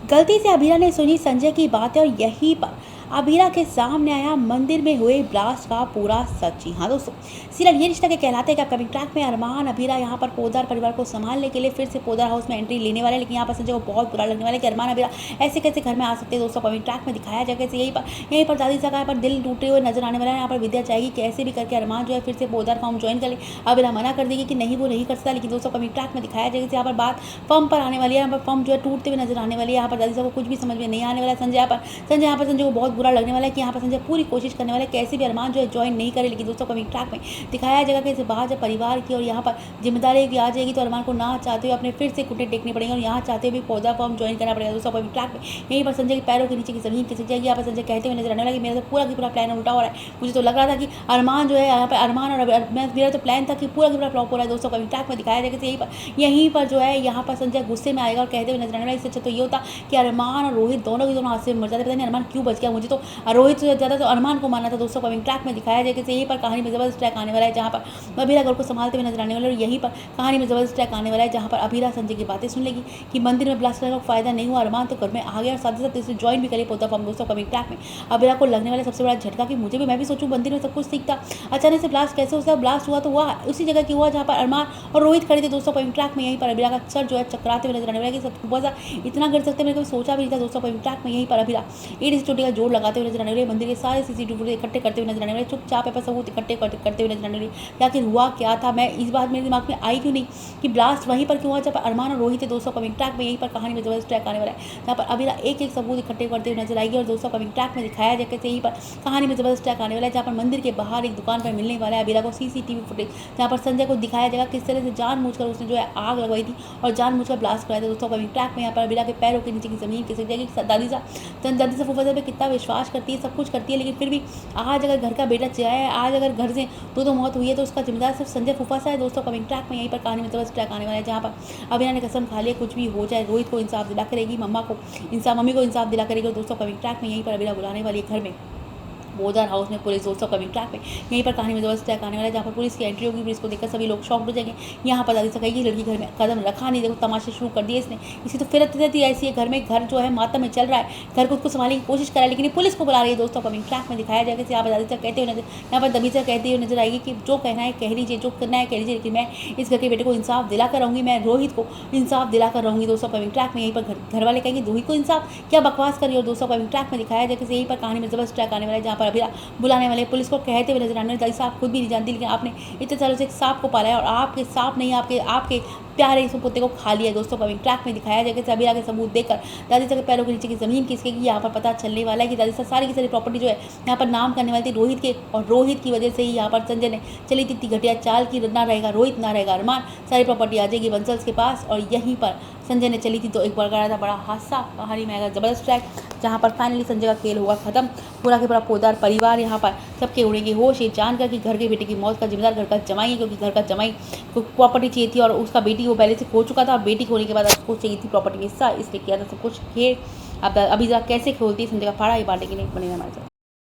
गलती से अबीरा ने सुनी संजय की बातें और यहीं पर अबीरा के सामने आया मंदिर में हुए ब्लास्ट का पूरा सच। जी हाँ दोस्तों, सीरियल ये रिश्ता के कहलाते हैं कि अपकमिंग ट्रैक में अरमान अबीरा यहाँ पर पोदार परिवार को संभालने के लिए फिर से पोदार हाउस में एंट्री लेने वाले, लेकिन यहाँ पर संजय को बहुत बुरा लगने वाला है कि अरमान अबीरा ऐसे कैसे घर में आ सकते हैं। दोस्तों अपकमिंग ट्रैक में दिखाया जाएगा कैसे यहीं पर दादी साहब यहाँ पर दिल टूटे हुए नजर आने वाला है। यहाँ पर विद्या चाहेगी कैसे भी करके अरमान जो है फिर से पोदार फॉर्म ज्वाइन कर ले। अबीरा मना कर देगी कि नहीं वो नहीं कर सकता, लेकिन दोस्तों अपकमिंग ट्रैक में दिखाया जाएगा यहाँ पर बात फॉर्म पर आने वाली है। यहाँ पर फॉर्म जो है टूटते हुए नजर आने वाली है। यहाँ पर दादी साहब को कुछ भी समझ में नहीं आने वाला है। संजय को बहुत बुरा लगने वाला है कि यहाँ पर संजय पूरी कोशिश करने वाला है कैसे भी अरमान जो है ज्वाइन नहीं करे, लेकिन दोस्तों कमिंग ट्रैक में दिखाया जाएगा कि इसे बाहर जब परिवार की और यहाँ पर जिम्मेदारी की आ जाएगी तो अरमान को ना चाहते हुए अपने फिर से घुटने टेकने पड़ेंगे और यहाँ चाहते हुए भी पौधा फॉर्म ज्वाइन करना पड़ेगा। दोस्तों कमिंग ट्रैक में यहीं पर संजय के पैरों के नीचे की जमीन खिसक जाएगी। यहाँ पर संजय कहते हुए नजर आने वाला कि मेरा तो पूरा की पूरा प्लान उल्टा हो रहा है। मुझे तो लग रहा था कि अरमान जो है यहाँ पर अरमान और मेरा तो प्लान था कि पूरा की पूरा फ्लॉप हो रहा है। दोस्तों कमिंग ट्रैक में दिखाया जाएगा यहीं पर जो है यहाँ पर संजय गुस्से में आएगा और कहते हुए नजर आने वाला इससे अच्छा तो ये होता कि अरमान और रोहित दोनों के दोनों हाथ से मर जाते। पता नहीं अरमान क्यों बच गया, मुझे तो रोहित से ज़्यादा तो अरमान को माना था। दोस्तों कमिंग ट्रैक में दिखाया जाएगा कि यहीं पर कहानी में जबरदस्त ट्रैक आने वाला है जहाँ पर अबीरा घर को संभालते हुए नजर आने वाला है और यहीं पर कहानी में जबरदस्त ट्रैक आने वाला है जहाँ पर अबीरा संजय की बातें सुन लेगी कि मंदिर में ब्लास्ट करने का फायदा नहीं हुआ, अरमान तो घर में आ गया और साथ ही साथ इसे ज्वाइन भी करे पोता फॉर्म। दोस्तों कमिंग ट्रैक में अबीरा को लगने वाला सबसे बड़ा झटका कि मुझे भी मैं भी सोचूं मंदिर में सब कुछ ठीक था, अचानक से ब्लास्ट कैसे होता है। ब्लास्ट हुआ तो हुआ उसी जगह की हुआ जहाँ पर अरमान और रोहित खड़े थे। दोस्तों कमिंग ट्रैक में यहीं पर अबीरा का सर जो है चकराते हुए नजर आने वाला है कि सब बहुत इतना कर सकते मैंने कभी सोचा भी नहीं था। दोस्तों कमिंग ट्रैक में यहीं पर अबीरा ईट चोटी का जोड़ लगाते हुए नजर आने वाले, मंदिर के सारे सीसीटीवी इकट्ठे करते हुए नजर आने वाले, चुपचाप है सबूत इकट्ठे करते हुए नजर आने वाले। आखिर हुआ क्या था, मैं इस बात मेरे दिमाग में आई क्यों नहीं कि ब्लास्ट वहीं पर क्यों हुआ जब अरमान और रोहित थे। दोस्तों कमिंग ट्रैक में यहीं पर कहानी में जबरदस्त ट्रैक आने वाला है जहाँ पर अबीरा एक एक सबूत इकट्ठे करते हुए नजर आएगी और दोस्तों कमिंग ट्रैक में दिखाया जाए कैसे यहीं पर कहानी में जबरदस्त ट्रैक आने वाला है जहाँ पर मंदिर के बाहर एक दुकान पर मिलने वाला है अबीरा को सीसीटीवी फुटेज, जहाँ पर संजय को दिखाया जाएगा किस तरह से जानबूझकर उसने जो है आग लगवाई थी और जानबूझकर ब्लास्ट कराया था। दोस्तों कमिंग ट्रैक में यहाँ पर अबीरा के पैरों के नीचे की जमीन खिसक जाएगी। दादी से फूफा पे कितना विश्वास करती है, सब कुछ करती है, लेकिन फिर भी आज अगर घर का बेटा जाए, आज अगर घर से दो मौत हुई है तो उसका जिम्मेदार सिर्फ संजय फूफा सा है। दोस्तों कमिंग ट्रैक में यहीं पर कहानी में जबरदस्त ट्रैक आने वाला है जहाँ पर अबीरा ने कसम खा लिया कुछ भी हो जाए रोहित को इंसाफ दिला करेगी, मम्मी को इंसाफ दिला करेगी। और दोस्तों कमिंग ट्रैक में यहीं पर अबीरा बुलाने वाली है घर में बोदार हाउस में पुलिस। दोस्तों कमिंग ट्रैक में यहीं पर कहानी में जबरदस्त ट्रैक आने वाला है जहाँ पर पुलिस की एंट्री होगी। पुलिस को देखकर सभी लोग शॉक्ड हो जाएंगे। यहाँ पर दादी सकेगी लड़की घर में कदम रखा नहीं, देखो तमाशे शुरू कर दिए इसने, इसी तो फिरत रहती है ऐसी है घर में, घर जो है मातम में चल रहा है, घर को उसको संभालने की कोशिश कर रहा है लेकिन पुलिस को बुला रही है। दोस्तों कमिंग ट्रैक में दिखाया जाएगा यहाँ पर दादी साहब कहते हुए नजर यहाँ पर दबी साहब कहते हुए नजर आएगी कि जो कहना है कह लीजिए, जो करना है कह लीजिए, लेकिन मैं इस घर के बेटे को इंसाफ दिला कर रहूँगी, मैं रोहित को इंसाफ दिला कर रहूँगी। दोस्तों कमिंग ट्रैक में यहीं पर घर वाले कहेंगे रोहित को इंसाफ, क्या बकवास करिए। और दोस्तों कमिंग ट्रैक में दिखाया जाएगा यहीं पर कहानी में जबरदस्त ट्रैक आने वाला है जहाँ पर अबीरा बुलाने वाले पुलिस को कहते हुए नजर आने वाले साहब खुद भी नहीं जानती लेकिन आपने इतने सालों से एक सांप को पाला है और आपके सांप नहीं आपके प्यारे इस पोते को खा लिया। दोस्तों कमिंग ट्रैक में दिखाया जाएगा कि अबीरा के सबूत देखकर दादी साहब के पैरों के नीचे की जमीन किसकेगी। यहाँ पर पता चलने वाला है कि दादी साहब सारी की सारी प्रॉपर्टी जो है यहाँ पर नाम करने वाली थी रोहित के, और रोहित की वजह से ही यहाँ पर संजय ने चली थी घटिया चाल की ना रहेगा रोहित ना रहेगा अरमान, सारी प्रॉपर्टी आ जाएगी बंसल्स के पास। और यहीं पर संजय ने चली थी तो एक बड़ा था बड़ा हादसा, कहानी में आएगा जबरदस्त ट्रैक जहाँ पर फाइनली संजय का खेल होगा खत्म। पूरा के पूरा पोदार परिवार यहाँ पर सबके उड़ेंगे होश ये जानकर कि घर के बेटे की मौत का जिम्मेदार घर का जमाई है, क्योंकि घर का जमाई को प्रॉपर्टी चाहिए थी और उसका बेटी वो पहले से खो चुका था और बेटी खोने के बाद उसको चाहिए थी प्रॉपर्टी हिस्सा, इसलिए किया था सब कुछ खेल। अब अभी जरा कैसे खोलती है संजय का फाड़ा ये बांटने के लिए बनेगा हमारे साथ।